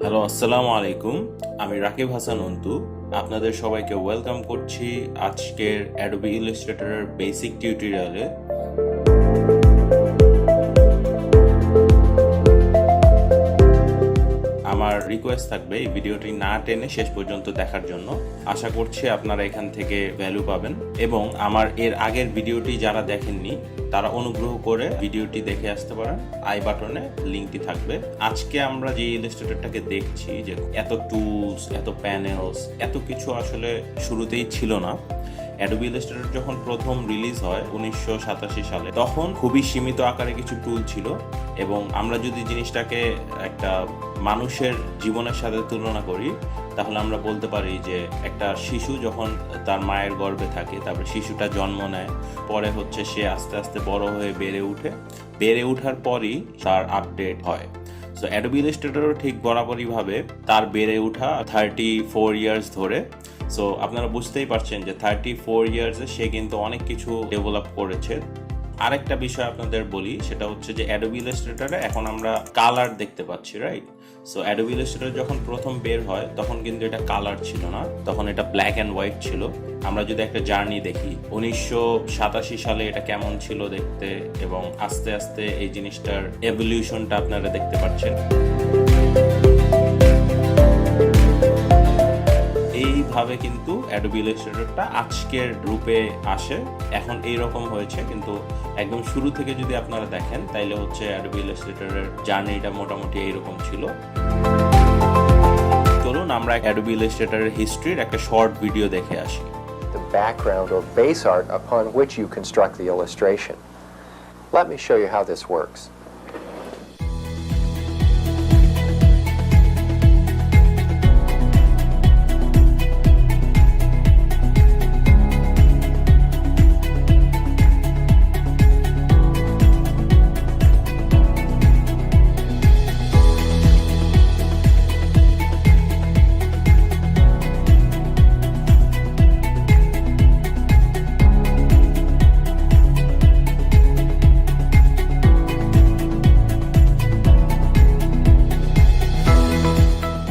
Hello, আসসালামু আলাইকুম। আমি রাকিব হাসান অন্তু। আপনাদের সবাইকে ওয়েলকাম করছি আজকের অ্যাডোবি ইলাস্ট্রেটরের বেসিক টিউটোরিয়ালে। আমার রিকোয়েস্ট থাকবে এই ভিডিওটি না টেনে শেষ পর্যন্ত দেখার জন্য। আশা করছি আপনারা এখান থেকে ভ্যালু পাবেন এবং আমার এর আগের ভিডিওটি যারা দেখেননি তারা অনুগ্রহ করে ভিডিওটি দেখে আসতে পারেন। আই বাটনে লিঙ্কটি থাকবে। আজকে আমরা যে ইলাস্ট্রেটরটাকে দেখছি, যে এত টুলস, এত প্যানেলস, এত কিছু আসলে শুরুতেই ছিল না। অ্যাডোবি ইলাস্ট্রেটর যখন প্রথম রিলিজ হয় 1987 সালে, তখন খুবই সীমিত আকারে কিছু টুল ছিল এবং আমরা যদি জিনিসটাকে একটা মানুষের জীবনের সাথে তুলনা করি তাহলে আমরা বলতে পারি যে একটা শিশু যখন তার মায়ের গর্ভে থাকে, তারপরে শিশুটা জন্ম নেয়, পরে হচ্ছে সে আস্তে আস্তে বড় হয়ে বেড়ে ওঠার পরই তার আপডেট হয়। সো অ্যাডোবি ইলাস্ট্রেটরও ঠিক বরাবরইভাবে তার বেড়ে ওঠা 34 ইয়ার্স ধরে। সো আপনারা বুঝতেই পারছেন যে 34 ইয়ার্সে সে কিন্তু অনেক কিছু ডেভেলপ করেছে। আরেকটা বিষয় আপনাদের বলি, সেটা হচ্ছে যে অ্যাডোবি ইলাস্ট্রেটরে এখন আমরা কালার দেখতে পাচ্ছি, রাইট? সো অ্যাডোবি ইলাস্ট্রেটর যখন প্রথম বের হয় তখন কিন্তু এটা কালার ছিল না, তখন এটা ব্ল্যাক অ্যান্ড হোয়াইট ছিল। আমরা যদি একটা জার্নি দেখি 1987 সালে এটা কেমন ছিল দেখতে, এবং আস্তে আস্তে এই জিনিসটার এভলিউশনটা আপনারা দেখতে পাচ্ছেন। এইভাবে কিন্তু অ্যাডোবি ইলাস্ট্রেটরটা আজকের রূপে আসে, এখন এইরকম হয়েছে। কিন্তু একদম শুরু থেকে যদি আপনারা দেখেন তাইলে হচ্ছে অ্যাডোবি ইলাস্ট্রেটরের জার্নিটা মোটামুটি এইরকম ছিল। চলুন আমরা অ্যাডোবি ইলাস্ট্রেটরের হিস্ট্রির একটা শর্ট ভিডিও দেখে আসি। The background or base art upon which you construct the illustration. Let me show you how this works.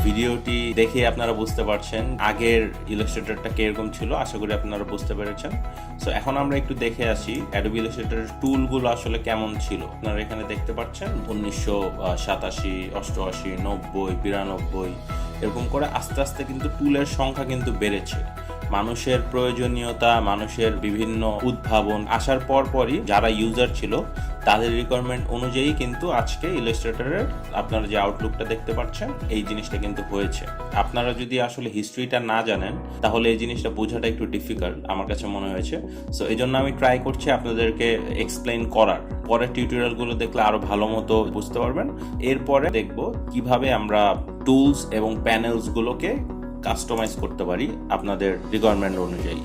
ভিডিওটি দেখে আপনারা বুঝতে পারছেন আগের ইলাস্ট্রেটরটা কিরকম ছিল। আশা করি আপনারা বুঝতে পেরেছেন। সো এখন আমরা একটু দেখে আসি অ্যাডোবি ইলাস্ট্রেটরের টুলগুলো আসলে কেমন ছিল। আপনারা এখানে দেখতে পাচ্ছেন 1987, 88, 90, 92 এরকম করে আস্তে আস্তে কিন্তু টুলের সংখ্যা কিন্তু বেড়েছে। মানুষের প্রয়োজনীয়তা, মানুষের বিভিন্ন উদ্ভাবন আসার পরই যারা ইউজার ছিল তাদের রিকোয়ারমেন্ট অনুযায়ী কিন্তু আজকে ইলাস্ট্রেটরের আপনারা যে আউটলুকটা দেখতে পাচ্ছেন এই জিনিসটা কিন্তু হয়েছে। আপনারা যদি আসলে হিস্ট্রিটা না জানেন তাহলে এই জিনিসটা বোঝাটা একটু ডিফিকাল্ট আমার কাছে মনে হয়েছে। সো এই জন্য আমি ট্রাই করছি আপনাদেরকে এক্সপ্লেইন করার। পরের টিউটোরিয়ালগুলো দেখলে আরো ভালো মতো বুঝতে পারবেন। এরপরে দেখব কিভাবে আমরা টুলস এবং প্যানেলসগুলোকে কাস্টমাইজ করতে পারি আপনাদের রিকোয়ারমেন্ট অনুযায়ী।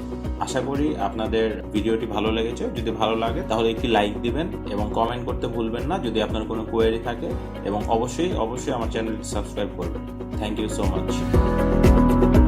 আশা করি আপনাদের ভিডিওটি ভালো লেগেছে। যদি ভালো লাগে তাহলে একটি লাইক দিবেন এবং কমেন্ট করতে ভুলবেন না যদি আপনার কোনো কোয়েরি থাকে, এবং অবশ্যই আমার চ্যানেলটি সাবস্ক্রাইব করবেন। Thank you so much.